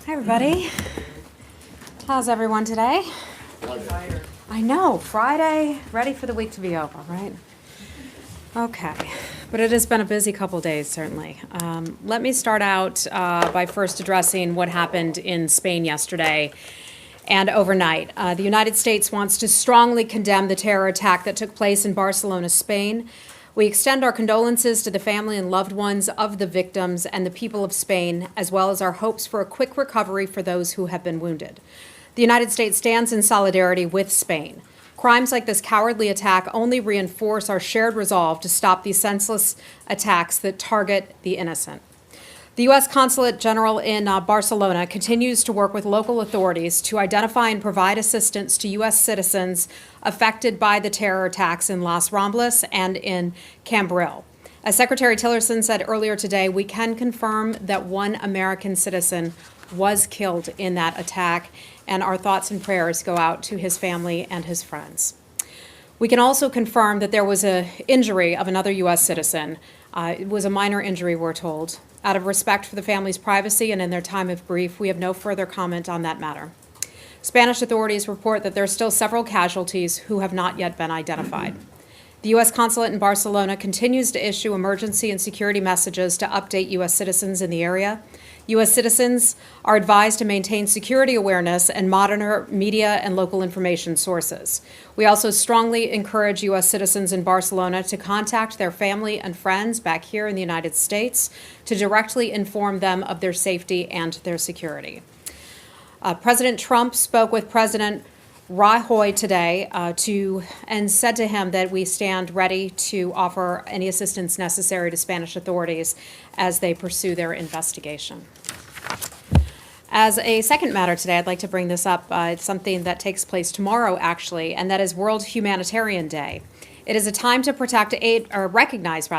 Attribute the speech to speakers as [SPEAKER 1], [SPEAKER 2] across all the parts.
[SPEAKER 1] Hi, everybody. How's everyone today?
[SPEAKER 2] Tired.
[SPEAKER 1] I know, Friday, ready for the week to be over, right? Okay, but it has been a busy couple days, certainly. Let me start out by first addressing what happened in Spain yesterday and overnight. The United States wants to strongly condemn the terror attack that took place in Barcelona, Spain. We extend our condolences to the family and loved ones of the victims and the people of Spain, as well as our hopes for a quick recovery for those who have been wounded. The United States stands in solidarity with Spain. Crimes like this cowardly attack only reinforce our shared resolve to stop these senseless attacks that target the innocent. The U.S. Consulate General in Barcelona continues to work with local authorities to identify and provide assistance to U.S. citizens affected by the terror attacks in Las Ramblas and in Cambril. As Secretary Tillerson said earlier today, we can confirm that one American citizen was killed in that attack, and our thoughts and prayers go out to his family and his friends. We can also confirm that there was an injury of another U.S. citizen. It was a minor injury, we're told. Out of respect for the family's privacy and in their time of grief, we have no further comment on that matter. Spanish authorities report that there are still several casualties who have not yet been identified. The U.S. Consulate in Barcelona continues to issue emergency and security messages to update U.S. citizens in the area. U.S. citizens are advised to maintain security awareness and monitor media and local information sources. We also strongly encourage U.S. citizens in Barcelona to contact their family and friends back here in the United States to directly inform them of their safety and their security. President Trump spoke with President Rajoy today and said to him that we stand ready to offer any assistance necessary to Spanish authorities as they pursue their investigation. As a second matter today, I'd like to bring this up. It's something that takes place tomorrow, actually, and that is World Humanitarian Day. It is a time to recognize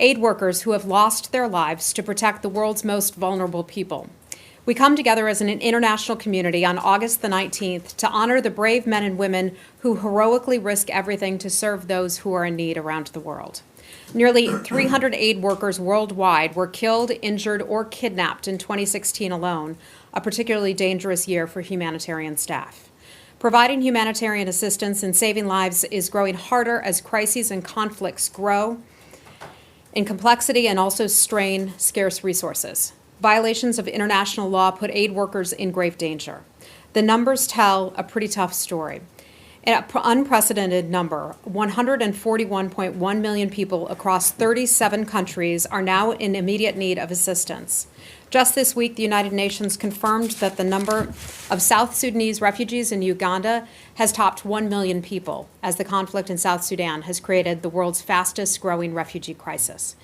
[SPEAKER 1] aid workers who have lost their lives to protect the world's most vulnerable people. We come together as an international community on August the 19th to honor the brave men and women who heroically risk everything to serve those who are in need around the world. Nearly 300 aid workers worldwide were killed, injured, or kidnapped in 2016 alone, a particularly dangerous year for humanitarian staff. Providing humanitarian assistance and saving lives is growing harder as crises and conflicts grow in complexity and also strain scarce resources. Violations of international law put aid workers in grave danger. The numbers tell a pretty tough story. An unprecedented number, 141.1 million people across 37 countries are now in immediate need of assistance. Just this week, the United Nations confirmed that the number of South Sudanese refugees in Uganda has topped 1 million people, as the conflict in South Sudan has created the world's fastest growing refugee crisis.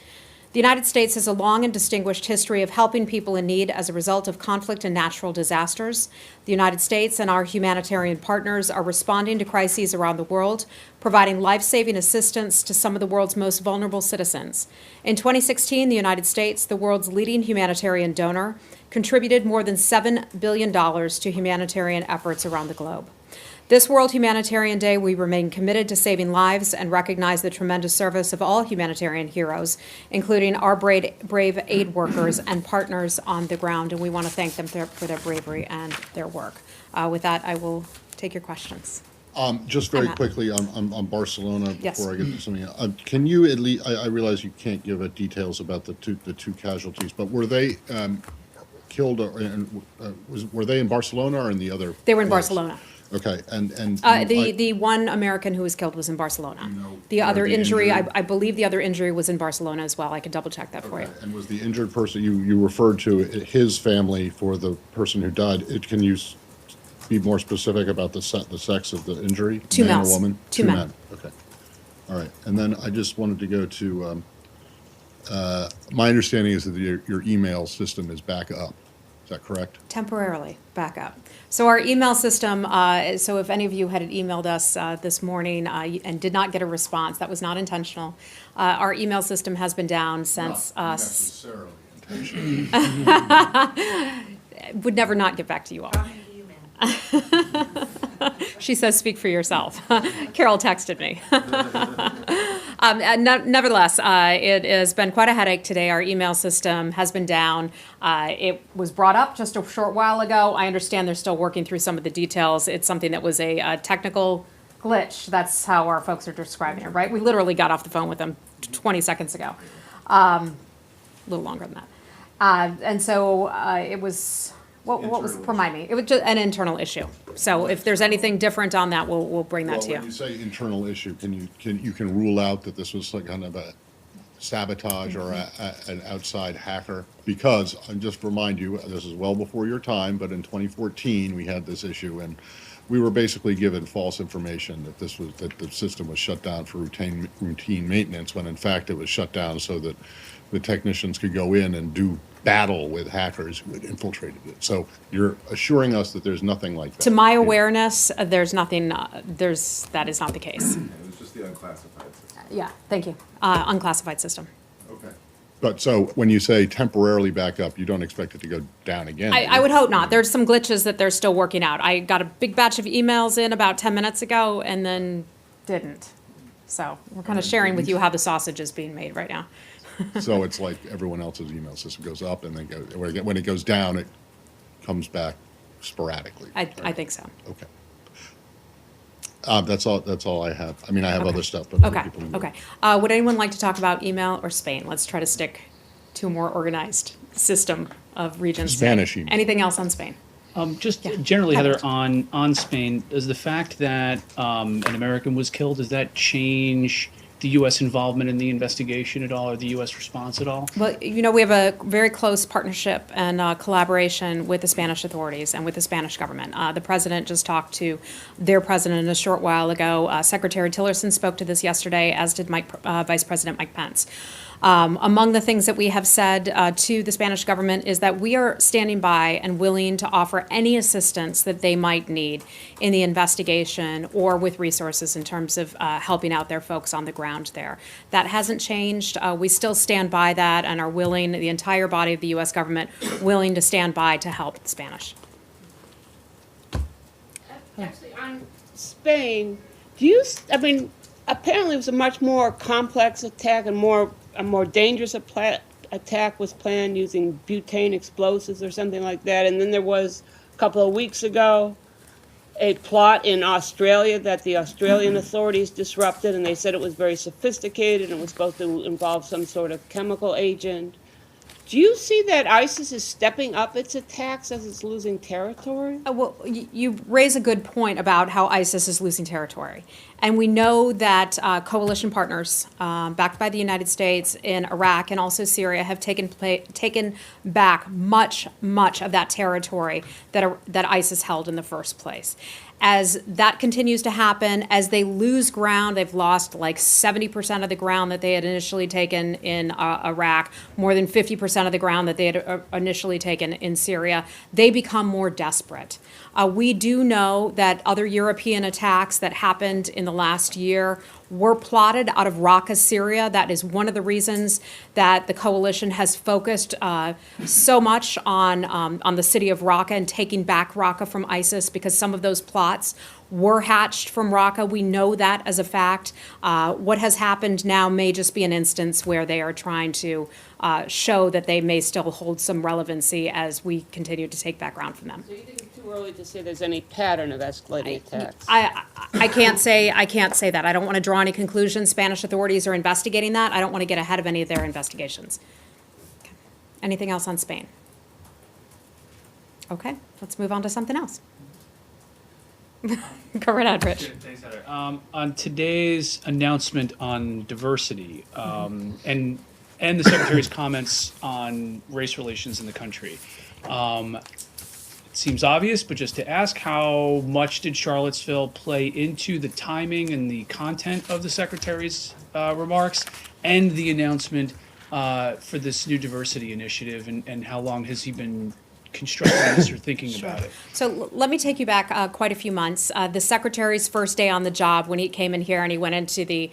[SPEAKER 1] The United States has a long and distinguished history of helping people in need as a result of conflict and natural disasters. The United States and our humanitarian partners are responding to crises around the world, providing life-saving assistance to some of the world's most vulnerable citizens. In 2016, the United States, the world's leading humanitarian donor, contributed more than $7 billion to humanitarian efforts around the globe. This World Humanitarian Day, we remain committed to saving lives and recognize the tremendous service of all humanitarian heroes, including our brave aid workers and partners on the ground, and we want to thank them for their bravery and their work. With that, I will take your questions.
[SPEAKER 2] Just very quickly on Barcelona
[SPEAKER 1] Yes.
[SPEAKER 2] before I get to something. Can you at least? I realize you can't give details about the two casualties, but were they killed? Were they in Barcelona or in the other?
[SPEAKER 1] They were in
[SPEAKER 2] place?
[SPEAKER 1] Barcelona.
[SPEAKER 2] Okay, and
[SPEAKER 1] The one American who was killed was in Barcelona. The other injury, I believe the other injury was in Barcelona as well. I can double check that for you.
[SPEAKER 2] And was the injured person you referred to his family for the person who died? Can you be more specific about the sex of the injury?
[SPEAKER 1] Two
[SPEAKER 2] man
[SPEAKER 1] males.
[SPEAKER 2] or woman?
[SPEAKER 1] Two men.
[SPEAKER 2] Okay. All right. And then I just wanted to go to my understanding is that your email system is back up. Is that correct?
[SPEAKER 1] Temporarily back up. So our email system, so if any of you had emailed us this morning and did not get a response, that was not intentional. Our email system has been down since.
[SPEAKER 2] Not necessarily intentional.
[SPEAKER 1] Would never not get back to you all. She says, speak for yourself. Carol texted me. Nevertheless, it has been quite a headache today. Our email system has been down. It was brought up just a short while ago. I understand they're still working through some of the details. It's something that was a technical glitch. That's how our folks are describing it, right? We literally got off the phone with them 20 seconds ago. A little longer than that. And so it was, what was, remind me, it was just an internal issue. So if there's anything different on that, we'll bring that to
[SPEAKER 2] Well, when
[SPEAKER 1] you.
[SPEAKER 2] you say internal issue, you can rule out that this was like kind of a sabotage or an outside hacker? Because, and just remind you, this is well before your time, but in 2014, we had this issue, and we were basically given false information that that the system was shut down for routine maintenance, when in fact it was shut down so that the technicians could go in and do battle with hackers who had infiltrated it. So you're assuring us that there's nothing like that?
[SPEAKER 1] To my awareness, there's nothing, that is not the case.
[SPEAKER 3] It was just the unclassified system.
[SPEAKER 1] Yeah, thank you. Unclassified system.
[SPEAKER 3] Okay.
[SPEAKER 2] But so when you say temporarily back up, you don't expect it to go down again? do
[SPEAKER 1] I
[SPEAKER 2] you?
[SPEAKER 1] would hope not. There's some glitches that they're still working out. I got a big batch of emails in about 10 minutes ago and then didn't. So we're kind of sharing with you how the sausage is being made right now.
[SPEAKER 2] So it's like everyone else's email system goes up and then when it goes down, it comes back sporadically.
[SPEAKER 1] I think so.
[SPEAKER 2] Okay. That's all I have. I mean, I have
[SPEAKER 1] Okay.
[SPEAKER 2] other stuff, but. other
[SPEAKER 1] Okay,
[SPEAKER 2] people can-
[SPEAKER 1] okay. Would anyone like to talk about email or Spain? Let's try to stick to a more organized system of regions. today.
[SPEAKER 2] Spanish email.
[SPEAKER 1] Anything else on Spain?
[SPEAKER 4] Just
[SPEAKER 1] Yeah.
[SPEAKER 4] generally, Heather,
[SPEAKER 1] Perfect.
[SPEAKER 4] on Spain, does the fact that an American was killed, does that change the U.S. involvement in the investigation at all, or the U.S. response at all?
[SPEAKER 1] Well, we have a very close partnership and collaboration with the Spanish authorities and with the Spanish government. The president just talked to their president a short while ago. Secretary Tillerson spoke to this yesterday, as did Vice President Mike Pence. Among the things that we have said to the Spanish government is that we are standing by and willing to offer any assistance that they might need in the investigation or with resources in terms of helping out their folks on the ground there. That hasn't changed. We still stand by that and are willing, the entire body of the U.S. government, willing to stand by to help the Spanish.
[SPEAKER 5] Actually, on Spain, I mean, apparently it was a much more complex attack and a more dangerous attack was planned using butane explosives or something like that. And then there was, a couple of weeks ago, a plot in Australia that the Australian authorities disrupted, and they said it was very sophisticated and was supposed to involve some sort of chemical agent. Do you see that ISIS is stepping up its attacks as it's losing territory?
[SPEAKER 1] Well, you raise a good point about how ISIS is losing territory. And we know that coalition partners, backed by the United States in Iraq and also Syria, have taken back much of that territory that ISIS held in the first place. As that continues to happen, as they lose ground, they've lost like 70% of the ground that they had initially taken in Iraq, more than 50% of the ground that they had initially taken in Syria. They become more desperate. We do know that other European attacks that happened in the last year were plotted out of Raqqa, Syria. That is one of the reasons that the coalition has focused so much on the city of Raqqa and taking back Raqqa from ISIS, because some of those plots were hatched from Raqqa. We know that as a fact. What has happened now may just be an instance where they are trying to show that they may still hold some relevancy as we continue to take back ground from them.
[SPEAKER 5] So you think it's too early to say there's any pattern of escalating attacks?
[SPEAKER 1] I can't say that. I don't want to draw any conclusions. Spanish authorities are investigating that. I don't want to get ahead of any of their investigations. Okay. Anything else on Spain? Okay, let's move on to something else. Go right ahead, Rich.
[SPEAKER 4] Thanks, Heather. On today's announcement on diversity and the Secretary's comments on race relations in the country, it seems obvious, but just to ask, how much did Charlottesville play into the timing and the content of the Secretary's remarks and the announcement for this new diversity initiative, and how long has he been constructing this or thinking about it?
[SPEAKER 1] So let me take you back quite a few months. The secretary's first day on the job, when he came in here and he went into the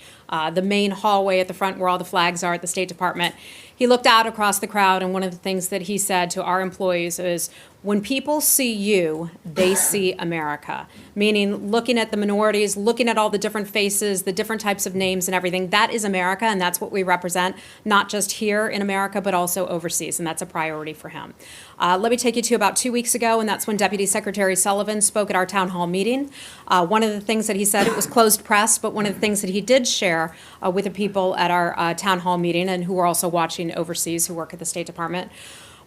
[SPEAKER 1] main hallway at the front where all the flags are at the State Department, he looked out across the crowd, and one of the things that he said to our employees is, when people see you, they see America. Meaning, looking at the minorities, looking at all the different faces, the different types of names and everything, that is America, and that's what we represent, not just here in America, but also overseas, and that's a priority for him. Let me take you to about 2 weeks ago, and that's when Deputy Secretary Sullivan spoke at our town hall meeting. One of the things that he said, it was closed press, but one of the things that he did share with the people at our town hall meeting, and who were also watching overseas, who work at the State Department,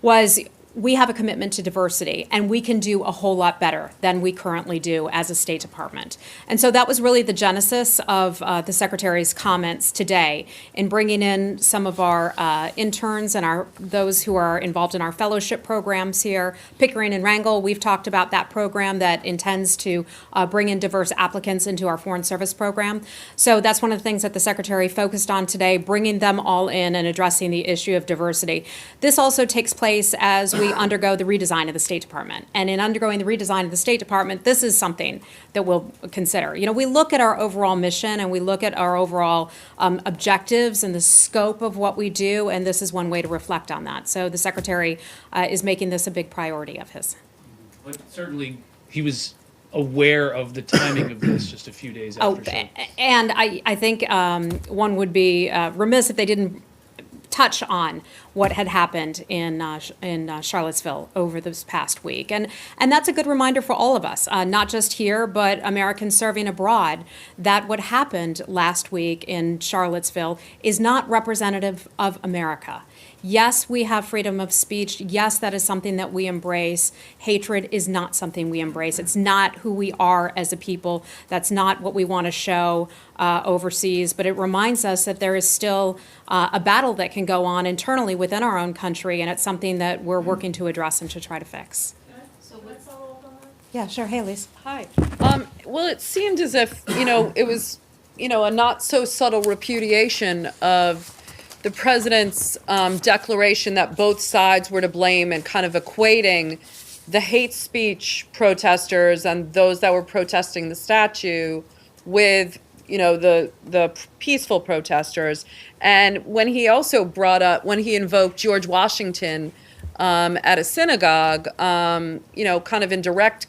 [SPEAKER 1] was, we have a commitment to diversity, and we can do a whole lot better than we currently do as a State Department. And so that was really the genesis of the Secretary's comments today in bringing in some of our interns and those who are involved in our fellowship programs here. Pickering and Wrangell, we've talked about that program that intends to bring in diverse applicants into our Foreign Service program. So that's one of the things that the Secretary focused on today, bringing them all in and addressing the issue of diversity. This also takes place as we undergo the redesign of the State Department. And in undergoing the redesign of the State Department, this is something that we'll consider. You know, we look at our overall mission and we look at our overall objectives and the scope of what we do, and this is one way to reflect on that. So the Secretary is making this a big priority of his.
[SPEAKER 4] But certainly, he was aware of the timing of this just a few days
[SPEAKER 1] Oh,
[SPEAKER 4] after. So.
[SPEAKER 1] and I think one would be remiss if they didn't touch on what had happened in Charlottesville over this past week. And that's a good reminder for all of us, not just here, but Americans serving abroad, that what happened last week in Charlottesville is not representative of America. Yes, we have freedom of speech. Yes, that is something that we embrace. Hatred is not something we embrace. It's not who we are as a people. That's not what we want to show overseas. But it reminds us that there is still a battle that can go on internally within our own country, and it's something that we're working to address and to try to fix.
[SPEAKER 6] So let's follow up on that.
[SPEAKER 1] Yeah, sure. Hey, Elise.
[SPEAKER 7] Hi. Well, it seemed as if, it was, a not so subtle repudiation of the president's declaration that both sides were to blame, and kind of equating the hate speech protesters and those that were protesting the statue with, the peaceful protesters. And when he also when he invoked George Washington at a synagogue, kind of in direct,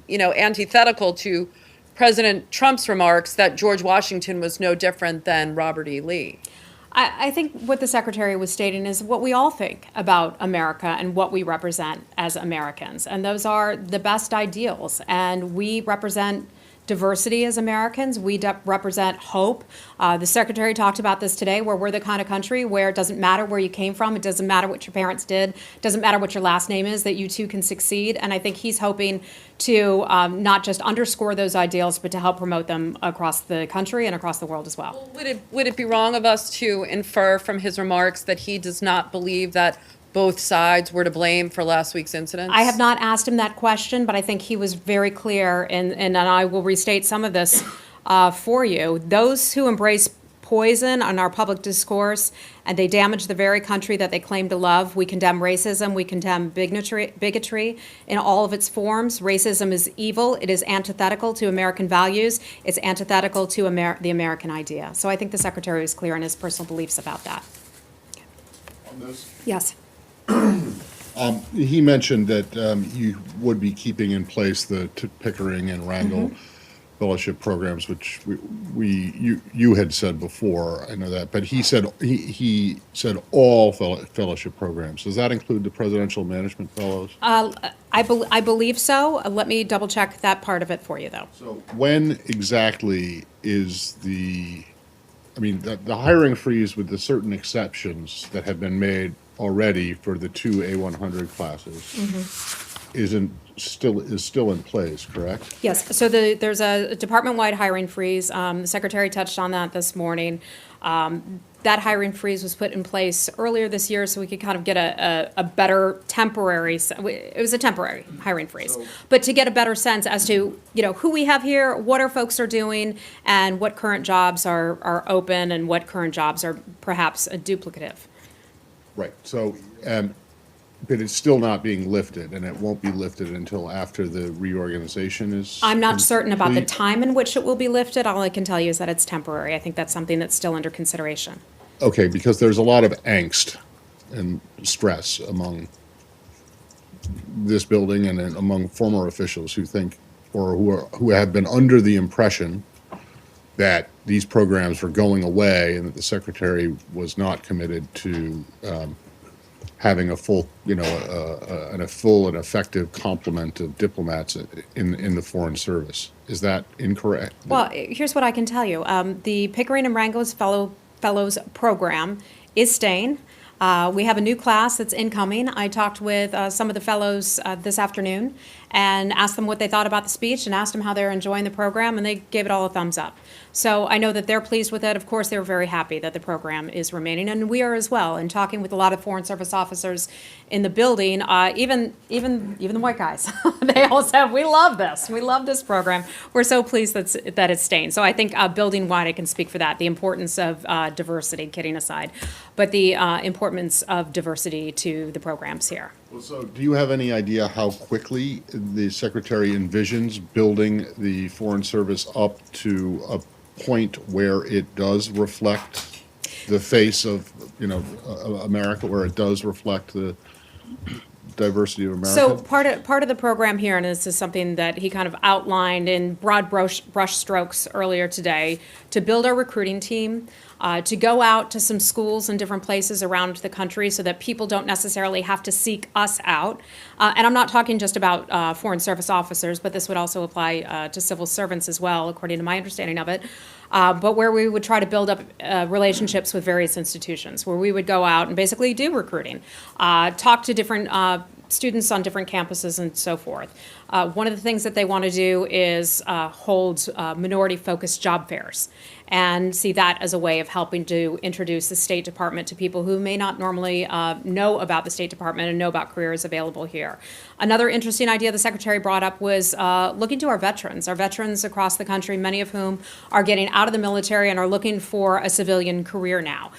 [SPEAKER 7] antithetical to President Trump's remarks that George Washington was no different than Robert E. Lee.
[SPEAKER 1] I think what the Secretary was stating is what we all think about America and what we represent as Americans. And those are the best ideals. And we represent diversity as Americans. We represent hope. The Secretary talked about this today, where we're the kind of country where it doesn't matter where you came from, it doesn't matter what your parents did, it doesn't matter what your last name is, that you too can succeed. And I think he's hoping to not just underscore those ideals, but to help promote them across the country and across the world as well.
[SPEAKER 7] Would it be wrong of us to infer from his remarks that he does not believe that both sides were to blame for last week's incidents?
[SPEAKER 1] I have not asked him that question, but I think he was very clear, and I will restate some of this for you. Those who embrace poison on our public discourse and they damage the very country that they claim to love, we condemn racism, we condemn bigotry in all of its forms. Racism is evil, it is antithetical to American values, it's antithetical to the American idea. So I think the Secretary was clear in his personal beliefs about that.
[SPEAKER 2] On this?
[SPEAKER 1] Yes.
[SPEAKER 2] He mentioned that you would be keeping in place the Pickering and Wrangell fellowship programs, which you had said before. I know that, but he said all fellowship programs. Does that include the presidential management fellows?
[SPEAKER 1] I believe so. Let me double check that part of it for you, though.
[SPEAKER 2] So when exactly is the hiring freeze, with the certain exceptions that have been made already for the two A100 classes, is still in place, correct?
[SPEAKER 1] Yes, so there's a department-wide hiring freeze. The Secretary touched on that this morning. That hiring freeze was put in place earlier this year so we could kind of get a better temporary, it was a temporary hiring freeze. But to get a better sense as to, who we have here, what our folks are doing, and what current jobs are open and what current jobs are perhaps duplicative.
[SPEAKER 2] Right, so, but it's still not being lifted, and it won't be lifted until after the reorganization is
[SPEAKER 1] I'm not certain about the
[SPEAKER 2] complete?
[SPEAKER 1] time in which it will be lifted. All I can tell you is that it's temporary. I think that's something that's still under consideration.
[SPEAKER 2] okay, because there's a lot of angst and stress among this building and then among former officials who think, or who have been under the impression that these programs were going away and that the secretary was not committed to having a full, a full and effective complement of diplomats in the Foreign Service. Is that incorrect?
[SPEAKER 1] Well, here's what I can tell you. The Pickering and Rangos Fellows Program is staying. We have a new class that's incoming. I talked with some of the fellows this afternoon and asked them what they thought about the speech and asked them how they're enjoying the program, and they gave it all a thumbs up. So I know that they're pleased with it. Of course, they're very happy that the program is remaining, and we are as well. And talking with a lot of Foreign Service officers in the building, even the white guys, they all said, "We love this. We love this program. We're so pleased that it's staying." So I think building wide, I can speak for that. The importance of diversity, kidding aside, but the importance of diversity to the programs here.
[SPEAKER 2] Well, so do you have any idea how quickly the Secretary envisions building the Foreign Service up to a point where it does reflect the face of, America, where it does reflect the diversity of America?
[SPEAKER 1] So part of the program here, and this is something that he kind of outlined in broad brush strokes earlier today, to build our recruiting team, to go out to some schools in different places around the country so that people don't necessarily have to seek us out. And I'm not talking just about Foreign Service officers, but this would also apply to civil servants as well, according to my understanding of it. But where we would try to build up relationships with various institutions, where we would go out and basically do recruiting, talk to different students on different campuses and so forth. One of the things that they want to do is hold minority-focused job fairs and see that as a way of helping to introduce the State Department to people who may not normally know about the State Department and know about careers available here. Another interesting idea the Secretary brought up was looking to our veterans across the country, many of whom are getting out of the military and are looking for a civilian career now.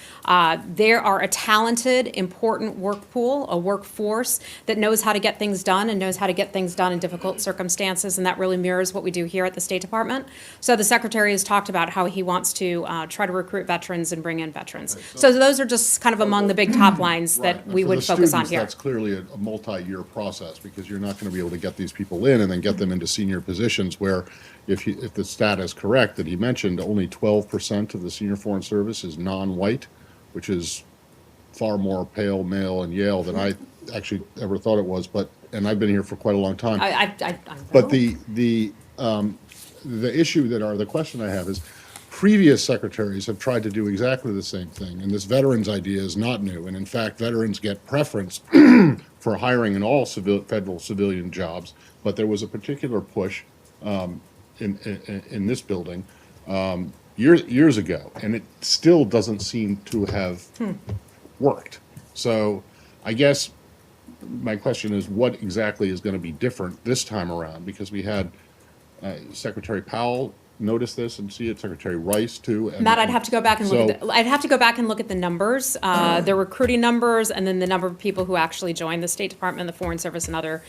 [SPEAKER 1] There are a talented, important work pool, a workforce that knows how to get things done and knows how to get things done in difficult circumstances, and that really mirrors what we do here at the State Department. So the Secretary has talked about how he wants to try to recruit veterans and bring in veterans. So those are just kind of among the big top lines that
[SPEAKER 2] Right.
[SPEAKER 1] we
[SPEAKER 2] For
[SPEAKER 1] would
[SPEAKER 2] the
[SPEAKER 1] focus on
[SPEAKER 2] students,
[SPEAKER 1] here.
[SPEAKER 2] That's clearly a multi-year process, because you're not going to be able to get these people in and then get them into senior positions where, if the stat is correct that he mentioned, only 12% of the senior Foreign Service is non-white, which is far more pale, male, and Yale than I actually ever thought it was. And I've been here for quite a long time. But the issue the question I have is, previous secretaries have tried to do exactly the same thing, and this veterans idea is not new. And in fact, veterans get preference for hiring in all federal civilian jobs. But there was a particular push in this building years ago, and it still doesn't seem to have worked. So I guess my question is, what exactly is going to be different this time around? Because we had Secretary Powell notice this and see it, Secretary Rice too.
[SPEAKER 1] Matt, I'd have to go back and look at
[SPEAKER 2] So-
[SPEAKER 1] I'd have to go back and look at the numbers, the recruiting numbers, and then the number of people who actually joined the State Department, the Foreign Service, and other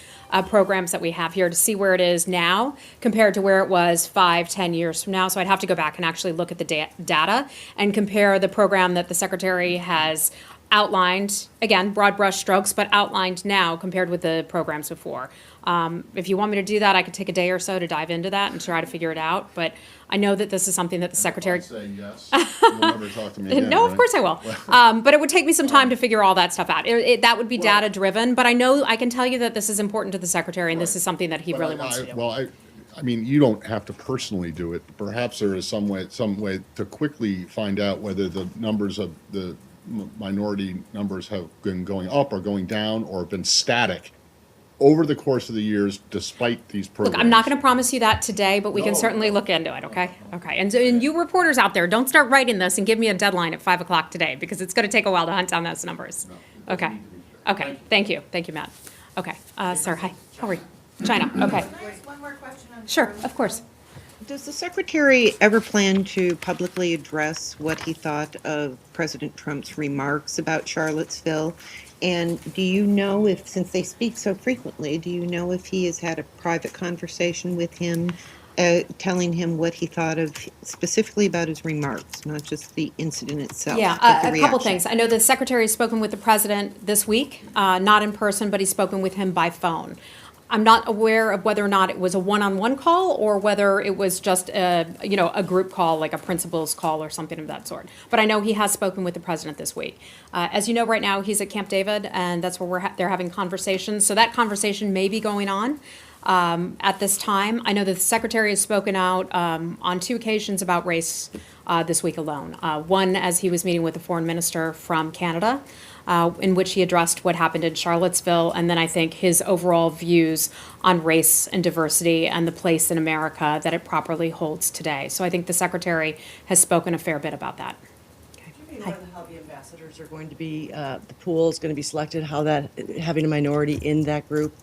[SPEAKER 1] programs that we have here to see where it is now compared to where it was 5-10 years from now. So I'd have to go back and actually look at the data and compare the program that the Secretary has outlined, again, broad brush strokes, but outlined now compared with the programs before. If you want me to do that, I could take a day or so to dive into that and try to figure it out. But I know that this is something that the Secretary.
[SPEAKER 2] Say yes, you'll never talk to me again,
[SPEAKER 1] No, of
[SPEAKER 2] right?
[SPEAKER 1] course I will. But it would take me some time to figure all that stuff out. That would be data driven, but I can tell you that this is important to the Secretary, and this is something that he
[SPEAKER 2] But
[SPEAKER 1] really wants to do.
[SPEAKER 2] Well, I mean, you don't have to personally do it. Perhaps there is some way to quickly find out whether the numbers of the minority numbers have been going up or going down or have been static over the course of the years despite these programs.
[SPEAKER 1] Look, I'm not going to promise you that today, but we can
[SPEAKER 2] No,
[SPEAKER 1] certainly look into it, okay? Okay, and you reporters out there, don't start writing this and give me a deadline at 5 o'clock today, because it's going to take a while to hunt down those numbers. Okay, okay, thank you, Matt. Okay, sir, hi, how are you? China, okay,
[SPEAKER 6] Can I ask one more question on?
[SPEAKER 1] sure, of course.
[SPEAKER 8] Does the Secretary ever plan to publicly address what he thought of President Trump's remarks about Charlottesville? And do you know if, since they speak so frequently, do you know if he has had a private conversation with him telling him what he thought of, specifically about his remarks, not just the incident itself.
[SPEAKER 1] Yeah,
[SPEAKER 8] but the
[SPEAKER 1] a couple
[SPEAKER 8] reaction.
[SPEAKER 1] things. I know the secretary has spoken with the president this week, not in person, but he's spoken with him by phone. I'm not aware of whether or not it was a one-on-one call or whether it was just a group call, like a principal's call or something of that sort. But I know he has spoken with the president this week. As you know, right now, he's at Camp David, and that's where they're having conversations. So that conversation may be going on at this time. I know that the secretary has spoken out on 2 occasions about race this week alone. One, as he was meeting with the foreign minister from Canada, in which he addressed what happened in Charlottesville, and then I think his overall views on race and diversity and the place in America that it properly holds today. So I think the secretary has spoken a fair bit about that.
[SPEAKER 9] How the ambassadors are going to be, the pool is going to be selected, how that, having a minority in that group?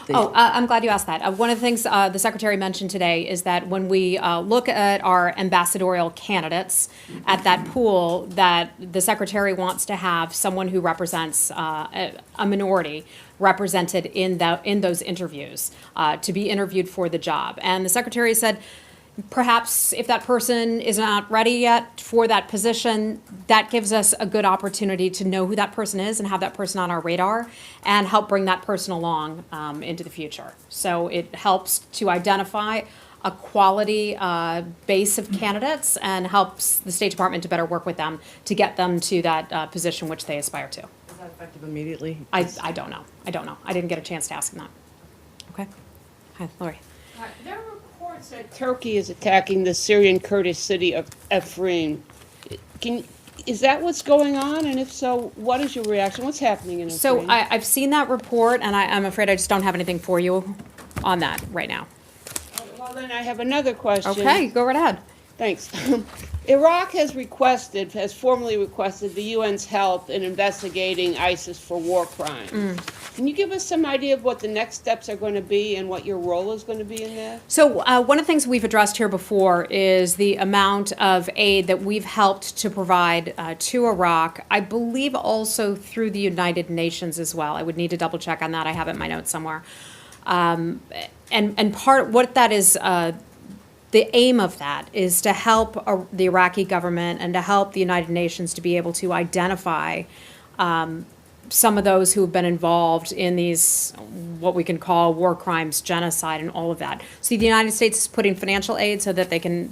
[SPEAKER 1] I'm glad you asked that. One of the things the secretary mentioned today is that when we look at our ambassadorial candidates at that pool, that the secretary wants to have someone who represents a minority represented in those interviews to be interviewed for the job. And the secretary said, perhaps if that person is not ready yet for that position, that gives us a good opportunity to know who that person is and have that person on our radar and help bring that person along into the future. So it helps to identify a quality base of candidates and helps the State Department to better work with them to get them to that position which they aspire to.
[SPEAKER 9] Is that effective immediately?
[SPEAKER 1] I don't know. I don't know. I didn't get a chance to ask him that. Okay. Hi, Lori.
[SPEAKER 5] There are reports that Turkey is attacking the Syrian Kurdish city of Afrin. Is that what's going on? And if so, what is your reaction? What's happening in Afrin?
[SPEAKER 1] So I've seen that report, and I'm afraid I just don't have anything for you on that right now.
[SPEAKER 5] Well, then I have another question.
[SPEAKER 1] Okay, go right ahead.
[SPEAKER 5] Thanks. Iraq has formally requested the UN's help in investigating ISIS for war crimes. Can you give us some idea of what the next steps are going to be and what your role is going to be in that?
[SPEAKER 1] So one of the things we've addressed here before is the amount of aid that we've helped to provide to Iraq. I believe also through the United Nations as well. I would need to double check on that. I have it in my notes somewhere. And part what that is. The aim of that is to help the Iraqi government and to help the United Nations to be able to identify some of those who have been involved in these, what we can call war crimes, genocide, and all of that. So the United States is putting financial aid so that they can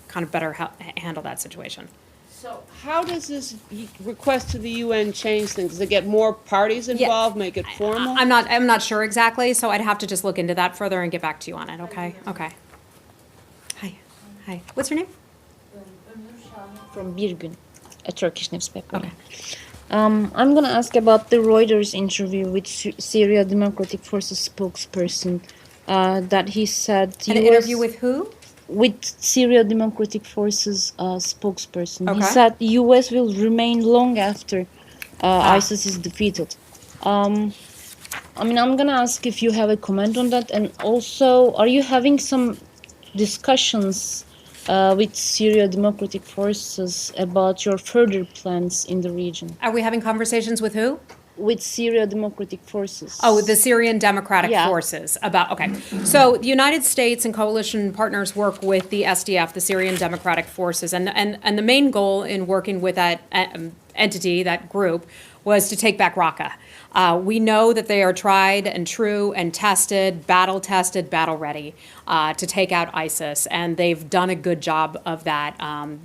[SPEAKER 1] kind of better handle that situation.
[SPEAKER 5] So how does this request to the UN change things? Does it get more parties involved, make it formal?
[SPEAKER 1] I'm not sure exactly, so I'd have to just look into that further and get back to you on it. Okay. Okay. Hi. What's your name?
[SPEAKER 6] From Bir Gün, a Turkish newspaper.
[SPEAKER 1] Okay.
[SPEAKER 6] I'm going to ask about the Reuters interview with Syria Democratic Forces spokesperson that he said...
[SPEAKER 1] An interview with who?
[SPEAKER 6] With Syria Democratic Forces spokesperson.
[SPEAKER 1] Okay.
[SPEAKER 6] He said the U.S. will remain long after ISIS is defeated. I'm going to ask if you have a comment on that, and also, are you having some discussions with Syria Democratic Forces about your further plans in the region?
[SPEAKER 1] Are we having conversations with who?
[SPEAKER 6] With Syria Democratic Forces.
[SPEAKER 1] Oh, the Syrian Democratic
[SPEAKER 6] Yeah.
[SPEAKER 1] Forces. Okay. So the United States and coalition partners work with the SDF, the Syrian Democratic Forces, and the main goal in working with that entity, that group, was to take back Raqqa. We know that they are tried and true and tested, battle ready to take out ISIS, and they've done a good job of that.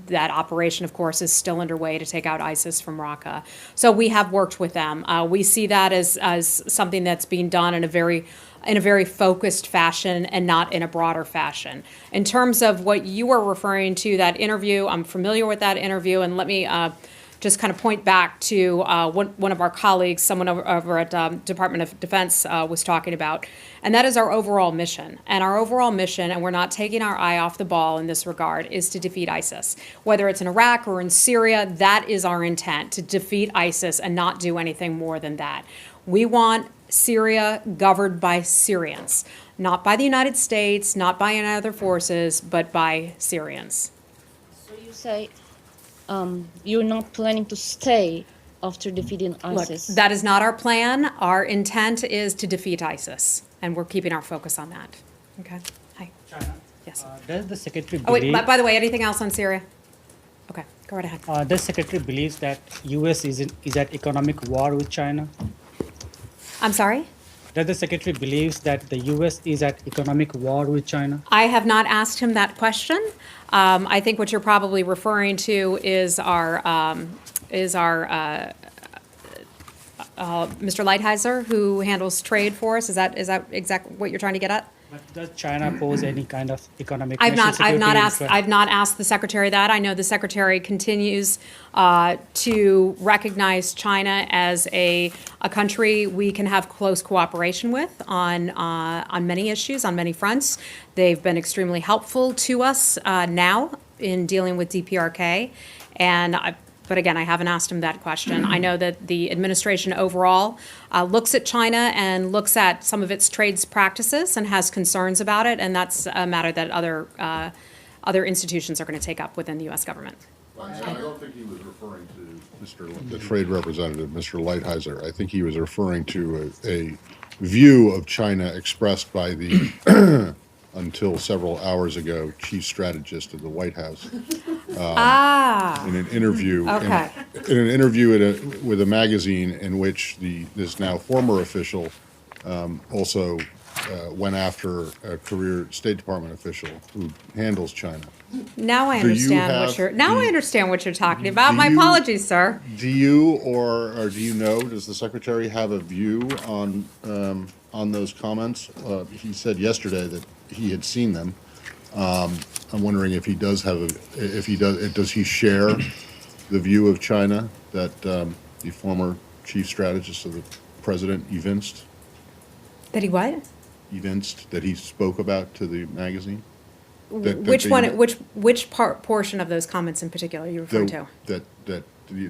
[SPEAKER 1] That operation, of course, is still underway to take out ISIS from Raqqa. So we have worked with them. We see that as something that's being done in a very focused fashion and not in a broader fashion. In terms of what you were referring to, that interview, I'm familiar with that interview, and let me just kind of point back to one of our colleagues, someone over at Department of Defense was talking about, and that is our overall mission. And our overall mission, and we're not taking our eye off the ball in this regard, is to defeat ISIS. Whether it's in Iraq or in Syria, that is our intent, to defeat ISIS and not do anything more than that. We want Syria governed by Syrians, not by the United States, not by any other forces, but by Syrians.
[SPEAKER 6] So you say you're not planning to stay after defeating
[SPEAKER 1] Look,
[SPEAKER 6] ISIS?
[SPEAKER 1] that is not our plan. Our intent is to defeat ISIS, and we're keeping our focus on that. Okay? Hi.
[SPEAKER 4] China.
[SPEAKER 1] Yes.
[SPEAKER 10] Does the secretary
[SPEAKER 1] Oh, wait,
[SPEAKER 10] believe?
[SPEAKER 1] by the way, anything else on Syria? Okay, go right ahead.
[SPEAKER 10] Does secretary believes that U.S. is at economic war with China?
[SPEAKER 1] I'm sorry?
[SPEAKER 10] Does the secretary believes that the U.S. is at economic war with China?
[SPEAKER 1] I have not asked him that question. I think what you're probably referring to is our Mr. Lighthizer, who handles trade for us. Is that exactly what you're trying to get at?
[SPEAKER 10] But does China pose any kind of economic
[SPEAKER 1] I've
[SPEAKER 10] national security threat?
[SPEAKER 1] I've not asked the secretary that. I know the secretary continues to recognize China as a country we can have close cooperation with on many issues, on many fronts. They've been extremely helpful to us now in dealing with DPRK, but again, I haven't asked him that question. I know that the administration overall looks at China and looks at some of its trades practices and has concerns about it, and that's a matter that other institutions are going to take up within the U.S. government.
[SPEAKER 2] I don't think he was referring to the trade representative, Mr. Lighthizer. I think he was referring to a view of China expressed by the, until several hours ago, chief strategist of the White House. In an interview.
[SPEAKER 1] Okay.
[SPEAKER 2] In an interview with a magazine in which this now former official also went after a career State Department official who handles China.
[SPEAKER 1] Now I
[SPEAKER 2] Do you
[SPEAKER 1] understand
[SPEAKER 2] have
[SPEAKER 1] what you're. Now I
[SPEAKER 2] the-
[SPEAKER 1] understand what you're talking about.
[SPEAKER 2] Do
[SPEAKER 1] My
[SPEAKER 2] you-
[SPEAKER 1] apologies, sir.
[SPEAKER 2] Do you or do you know, does the secretary have a view on those comments? He said yesterday that he had seen them. I'm wondering if he does does he share the view of China that the former chief strategist of the president evinced,
[SPEAKER 1] That he what?
[SPEAKER 2] that he spoke about to the magazine? That
[SPEAKER 1] Which
[SPEAKER 2] they-
[SPEAKER 1] one? Which portion of those comments in particular are you referring to?
[SPEAKER 2] That the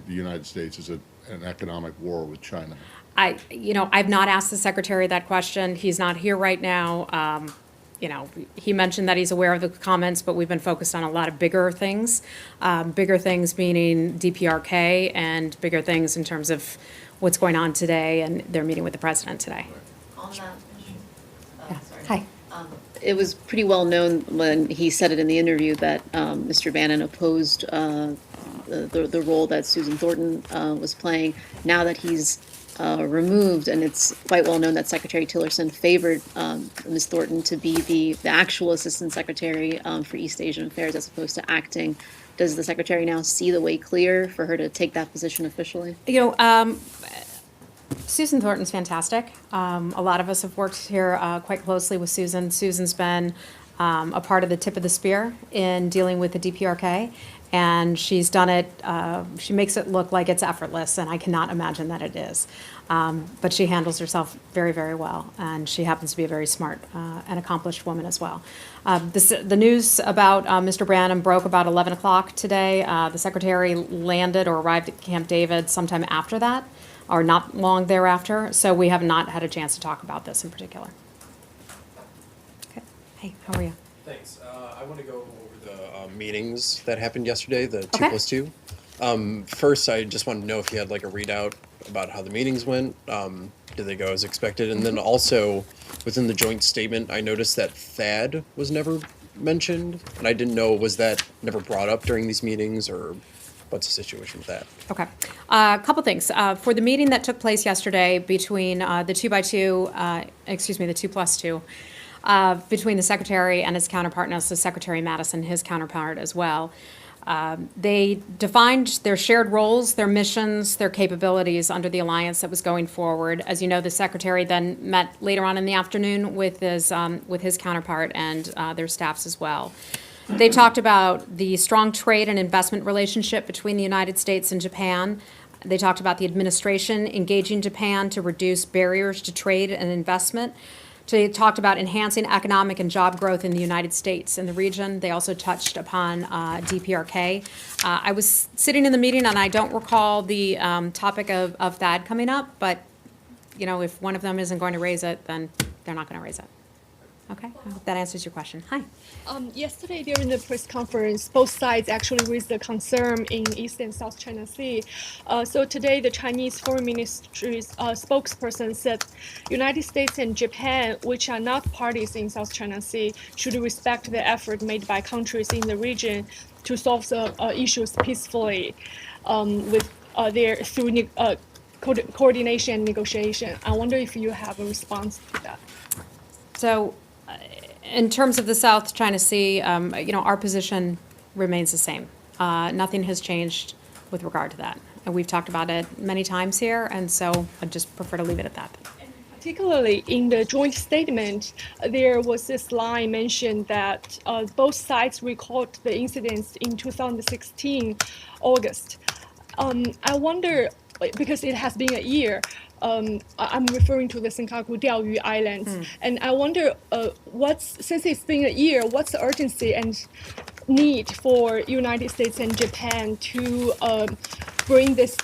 [SPEAKER 2] United States is an economic war with China.
[SPEAKER 1] I've not asked the secretary that question. He's not here right now. He mentioned that he's aware of the comments, but we've been focused on a lot of bigger things. Bigger things meaning DPRK, and bigger things in terms of what's going on today, and their meeting with the president today.
[SPEAKER 11] On that issue.
[SPEAKER 1] Yeah.
[SPEAKER 11] Sorry.
[SPEAKER 1] Hi.
[SPEAKER 11] It was pretty well known when he said it in the interview that Mr. Bannon opposed the role that Susan Thornton was playing. Now that he's removed, and it's quite well known that Secretary Tillerson favored Ms. Thornton to be the actual Assistant Secretary for East Asian Affairs as opposed to acting. Does the Secretary now see the way clear for her to take that position officially?
[SPEAKER 1] Susan Thornton's fantastic. A lot of us have worked here quite closely with Susan. Susan's been a part of the tip of the spear in dealing with the DPRK, and she's done it, she makes it look like it's effortless, and I cannot imagine that it is. But she handles herself very, very well, and she happens to be a very smart and accomplished woman as well. The news about Mr. Branham broke about 11 o'clock today. The secretary landed or arrived at Camp David sometime after that, or not long thereafter, so we have not had a chance to talk about this in particular. Okay. Hey, how are you?
[SPEAKER 12] Thanks. I want to go over the meetings that happened yesterday, the
[SPEAKER 1] Okay.
[SPEAKER 12] 2+2. First, I just wanted to know if you had like a readout about how the meetings went. Did they go as expected? And then also, within the joint statement, I noticed that THAAD was never mentioned, and I didn't know, was that never brought up during these meetings, or what's the situation with that?
[SPEAKER 1] Okay. A couple things. For the meeting that took place yesterday between the 2+2, between the secretary and his counterpart, and also Secretary Madison, his counterpart as well. They defined their shared roles, their missions, their capabilities under the alliance that was going forward. As you know, the secretary then met later on in the afternoon with his counterpart and their staffs as well. They talked about the strong trade and investment relationship between the United States and Japan. They talked about the administration engaging Japan to reduce barriers to trade and investment. They talked about enhancing economic and job growth in the United States and the region. They also touched upon DPRK. I was sitting in the meeting, and I don't recall the topic of THAAD coming up, but if one of them isn't going to raise it, then they're not going to raise it. Okay, I hope that answers your question. Hi.
[SPEAKER 13] Yesterday during the press conference, both sides actually raised the concern in East and South China Sea. So today, the Chinese Foreign Ministry's spokesperson said United States and Japan, which are not parties in South China Sea, should respect the effort made by countries in the region to solve the issues peacefully through coordination and negotiation. I wonder if you have a response to that.
[SPEAKER 1] So, in terms of the South China Sea, our position remains the same. Nothing has changed with regard to that. And we've talked about it many times here, and so I'd just prefer to leave it at that.
[SPEAKER 13] Particularly in the joint statement, there was this line mentioned that both sides recalled the incidents in 2016, August. I wonder, because it has been a year, I'm referring to the Senkaku Diaoyu Islands, and I wonder, since it's been a year, what's the urgency and need for United States and Japan to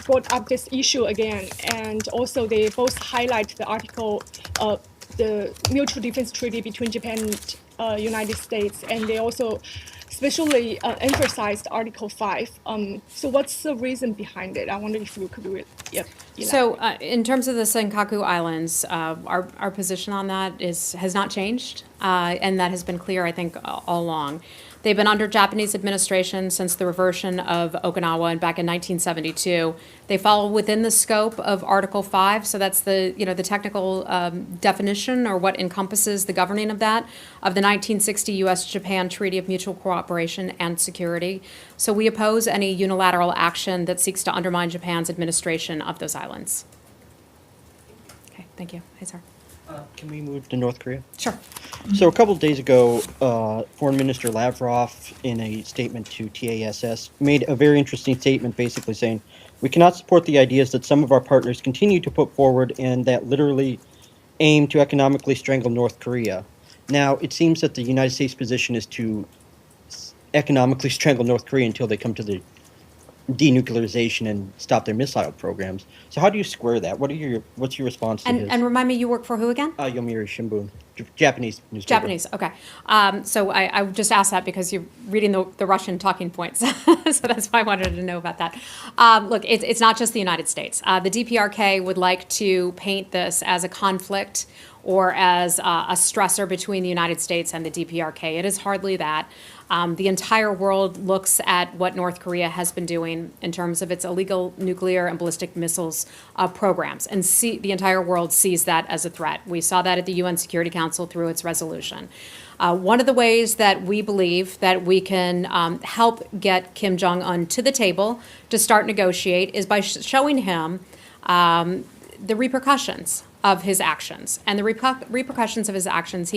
[SPEAKER 13] brought up this issue again? And also, they both highlight the article, the Mutual Defense Treaty between Japan and United States, and they also especially emphasized Article 5. So what's the reason behind it? I wonder if you could
[SPEAKER 1] So in terms of the Senkaku Islands, our position on that has not changed, and that has been clear, I think, all along. They've been under Japanese administration since the reversion of Okinawa and back in 1972. They fall within the scope of Article 5, so that's the technical definition or what encompasses the governing of that, of the 1960 U.S.-Japan Treaty of Mutual Cooperation and Security. So we oppose any unilateral action that seeks to undermine Japan's administration of those islands. Okay, thank you. Hey, sir.
[SPEAKER 14] Can we move to North Korea?
[SPEAKER 1] Sure.
[SPEAKER 14] So a couple of days ago, Foreign Minister Lavrov, in a statement to TASS, made a very interesting statement basically saying, we cannot support the ideas that some of our partners continue to put forward and that literally aim to economically strangle North Korea. Now, it seems that the United States position is to economically strangle North Korea until they come to the denuclearization and stop their missile programs. So how do you square that? What's your response to his?
[SPEAKER 1] And remind me, you work for who again?
[SPEAKER 14] Yomiuri Shimbun, Japanese newspaper.
[SPEAKER 1] Japanese, okay. So I just asked that because you're reading the Russian talking points. So that's why I wanted to know about that. Look, it's not just the United States. The DPRK would like to paint this as a conflict or as a stressor between the United States and the DPRK. It is hardly that. The entire world looks at what North Korea has been doing in terms of its illegal nuclear and ballistic missiles programs, and the entire world sees that as a threat. We saw that at the UN Security Council through its resolution. One of the ways that we believe that we can help get Kim Jong-un to the table to start negotiate is by showing him the repercussions of his actions. And the repercussions of his actions,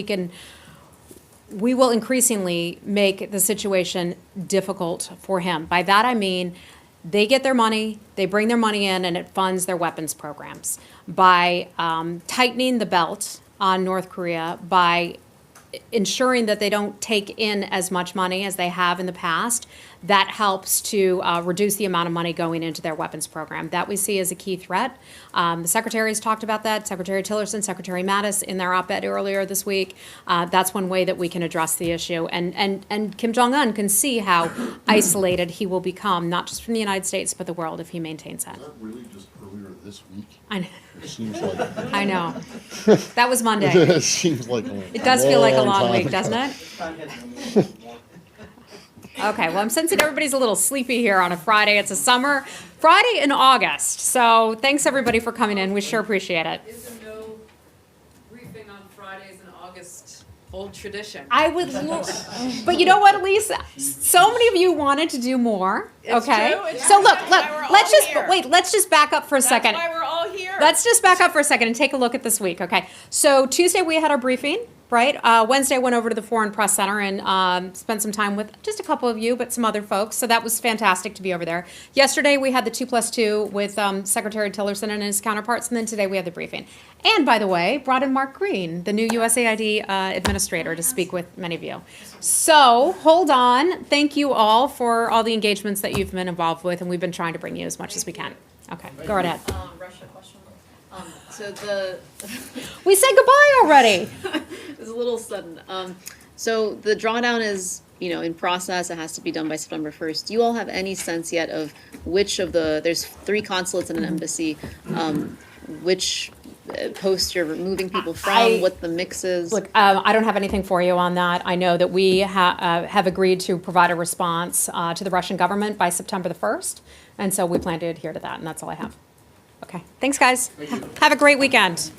[SPEAKER 1] we will increasingly make the situation difficult for him. By that I mean they get their money, they bring their money in, and it funds their weapons programs. By tightening the belt on North Korea, by ensuring that they don't take in as much money as they have in the past, that helps to reduce the amount of money going into their weapons program. That we see as a key threat. The secretaries talked about that, Secretary Tillerson, Secretary Mattis in their op-ed earlier this week. That's one way that we can address the issue. And Kim Jong-un can see how isolated he will become, not just from the United States, but the world if he maintains that.
[SPEAKER 2] Is that really just earlier this week?
[SPEAKER 1] I know.
[SPEAKER 2] It seems like.
[SPEAKER 1] I know. That was Monday.
[SPEAKER 2] It seems like
[SPEAKER 1] It does feel like a long
[SPEAKER 2] time
[SPEAKER 1] week,
[SPEAKER 2] ago.
[SPEAKER 1] doesn't it? Okay, well, I'm sensing everybody's a little sleepy here on a Friday. It's a summer Friday in August. So thanks, everybody, for coming in. We sure appreciate it.
[SPEAKER 7] Is a no briefing on Fridays in August old tradition?
[SPEAKER 1] I would love, but you know what, Elise? So many of you wanted to do more,
[SPEAKER 7] It's
[SPEAKER 1] okay?
[SPEAKER 7] true. It's
[SPEAKER 1] So
[SPEAKER 7] true.
[SPEAKER 1] look,
[SPEAKER 7] That's why we're
[SPEAKER 1] let's
[SPEAKER 7] all
[SPEAKER 1] just,
[SPEAKER 7] here.
[SPEAKER 1] wait, let's just back up for a second.
[SPEAKER 7] That's why we're all here.
[SPEAKER 1] Let's just back up for a second and take a look at this week, okay? So Tuesday, we had our briefing, right? Wednesday, I went over to the Foreign Press Center and spent some time with just a couple of you, but some other folks. So that was fantastic to be over there. Yesterday, we had the 2+2 with Secretary Tillerson and his counterparts, and then today we had the briefing. And by the way, brought in Mark Green, the new USAID administrator, to speak with many of you. So hold on. Thank you all for all the engagements that you've been involved with, and we've been trying to bring you as much as we can. Okay, go right ahead.
[SPEAKER 11] Russia question. So the
[SPEAKER 1] We said goodbye already.
[SPEAKER 11] there's a little sudden. So the drawdown is, in process. It has to be done by September 1st. Do you all have any sense yet of which of there's 3 consulates and an embassy, which posts you're removing people from, what the mix is?
[SPEAKER 1] Look, I don't have anything for you on that. I know that we have agreed to provide a response to the Russian government by September the 1st, and so we plan to adhere to that, and that's all I have. Okay, thanks, guys. Have a great weekend.